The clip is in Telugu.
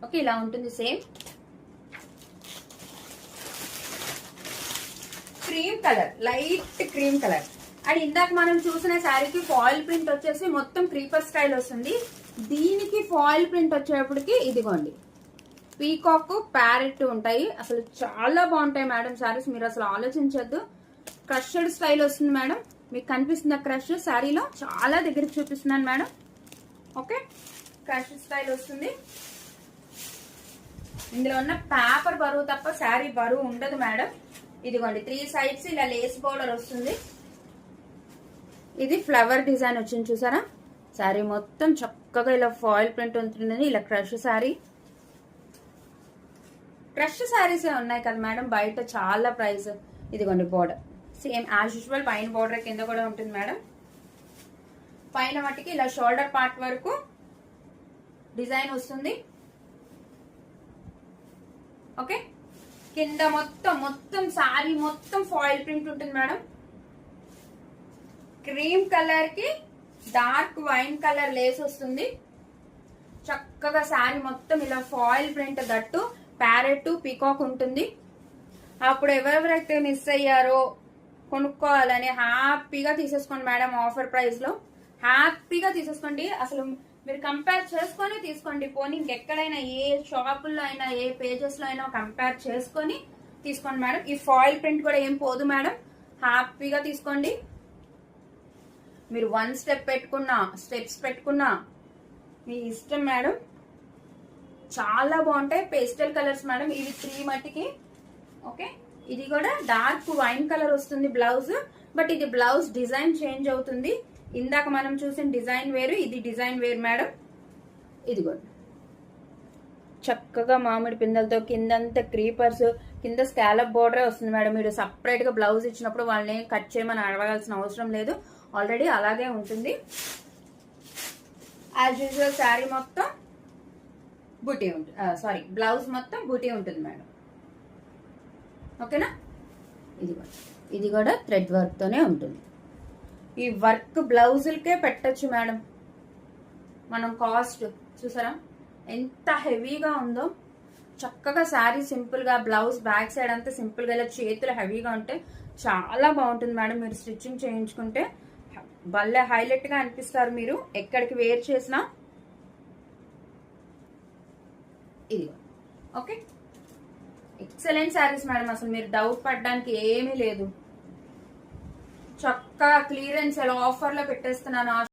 ఓకే, ఇలా ఉంటుంది same. Cream colour, light cream colour. And ఇందాక మనం చూసిన శారీకి ఫాయిల్ ప్రింట్ వచ్చేసి మొత్తం క్రీపర్ స్టైల్ వస్తుంది. దీనికి ఫాయిల్ ప్రింట్ వచ్చేటప్పటికి ఇదిగోండి పీకాక్ ప్యారెట్ ఉంటాయి. అసలు చాలా బాగుంటాయి మేడం శారీస్, మీరు అసలు ఆలోచించొద్దు. క్రషడ్ స్టైల్ వస్తుంది మేడం. మీకు కనిపిస్తుంది క్రష్ శారీలో, చాలా దగ్గరికి చూపిస్తున్నాను మేడం. ఓకే, క్రష్ స్టైల్ వస్తుంది. ఇందులో ఉన్న పేపర్ బరువు తప్ప శారీ బరువు ఉండదు మేడం. ఇదిగోండి 3 సైడ్స్ ఇలా లేస్ బోర్డర్ వస్తుంది. ఇది ఫ్లవర్ డిజైన్ వచ్చింది చూసారా. శారీ మొత్తం చక్కగా ఇలా ఫాయిల్ ప్రింట్ ఉంటుంది. ఇలా క్రష్ శారీ. క్రష్ శారీసే ఉన్నాయి కదా మేడం బయట చాలా ప్రైస్. ఇదిగోండి బోర్డర్ సేమ్ యాజ్ యూజువల్, పైన బోర్డర్ కింద కూడా ఉంటుంది మేడం. పైన మట్టికి ఇలా షోల్డర్ పార్ట్ వరకు డిజైన్ వస్తుంది. ఓకే, కింద మొత్తం శారీ మొత్తం ఫాయిల్ ప్రింట్ ఉంటుంది మేడం. క్రీమ్ కలర్ కి డార్క్ వైన్ కలర్ లేస్ వస్తుంది. చక్కగా శారీ మొత్తం ఇలా foil print, that parrot peacock ఉంటుంది. అప్పుడు ఎవరెవరైతే మిస్ అయ్యారో కొనుక్కోవాలని హ్యాపీగా తీసేసుకోండి మేడం. ఆఫర్ ప్రైస్ లో హ్యాపీగా తీసేసుకోండి. అసలు మీరు కంపేర్ చేసుకొని తీసుకోండి. పోనీ ఇంకెక్కడైనా ఏ షాపుల్లో అయినా ఏ పేజెస్ లో అయినా కంపేర్ చేసుకొని తీసుకోండి మేడం. ఈ ఫాయిల్ ప్రింట్ కూడా ఏం పోదు మేడం. హ్యాపీగా తీసుకోండి. మీరు 1 స్టెప్ పెట్టుకున్నా, స్టెప్స్ పెట్టుకున్నా మీ ఇష్టం మేడం. చాలా బాగుంటాయి. పేస్టల్ కలర్స్ మేడం ఇవి 3 మట్టికి. ఓకే, ఇది కూడా డార్క్ వైన్ కలర్ వస్తుంది బ్లౌజ్. బట్ ఇది బ్లౌజ్ డిజైన్ చేంజ్ అవుతుంది. ఇందాక మనం చూసిన డిజైన్ వేరు, ఇది డిజైన్ వేరు మేడం. ఇది కూడా చక్కగా మామిడి పిందెలతో కిందంతా క్రీపర్స్, కింద స్కాలప్ బోర్డరే వస్తుంది మేడం. మీరు సపరేట్ గా బ్లౌజ్ ఇచ్చినప్పుడు వాళ్ళని కట్ చేయమని అడగాల్సిన అవసరం లేదు. ఆల్రెడీ అలాగే ఉంటుంది. యాజ్ యూజువల్ శారీ మొత్తం బూటీ ఉంటుంది, సారీ బ్లౌజ్ మొత్తం బూటీ ఉంటుంది మేడం. ఓకేనా. ఇది కూడా థ్రెడ్ వర్క్ తోనే ఉంటుంది. ఈ వర్క్ బ్లౌజులకే పెట్టచ్చు మేడం మనం. కాస్ట్ చూసారా ఎంత హెవీగా ఉందో. చక్కగా శారీ సింపుల్ గా, బ్లౌజ్ బ్యాక్ సైడ్ అంతా సింపుల్ గా, ఇలా చేతులు హెవీగా ఉంటే చాలా బాగుంటుంది మేడం. మీరు స్టిచ్చింగ్ చేయించుకుంటే భలే హైలైట్ గా అనిపిస్తారు మీరు ఎక్కడికి వేర్ చేసినా. ఇది ఓకే, ఎక్సలెంట్ శారీస్ మేడం. అసలు మీరు డౌట్ పడడానికి ఏమీ లేదు. చక్కగా క్లియరెన్స్ ఎలా ఆఫర్ లో పెట్టేస్తున్నాను.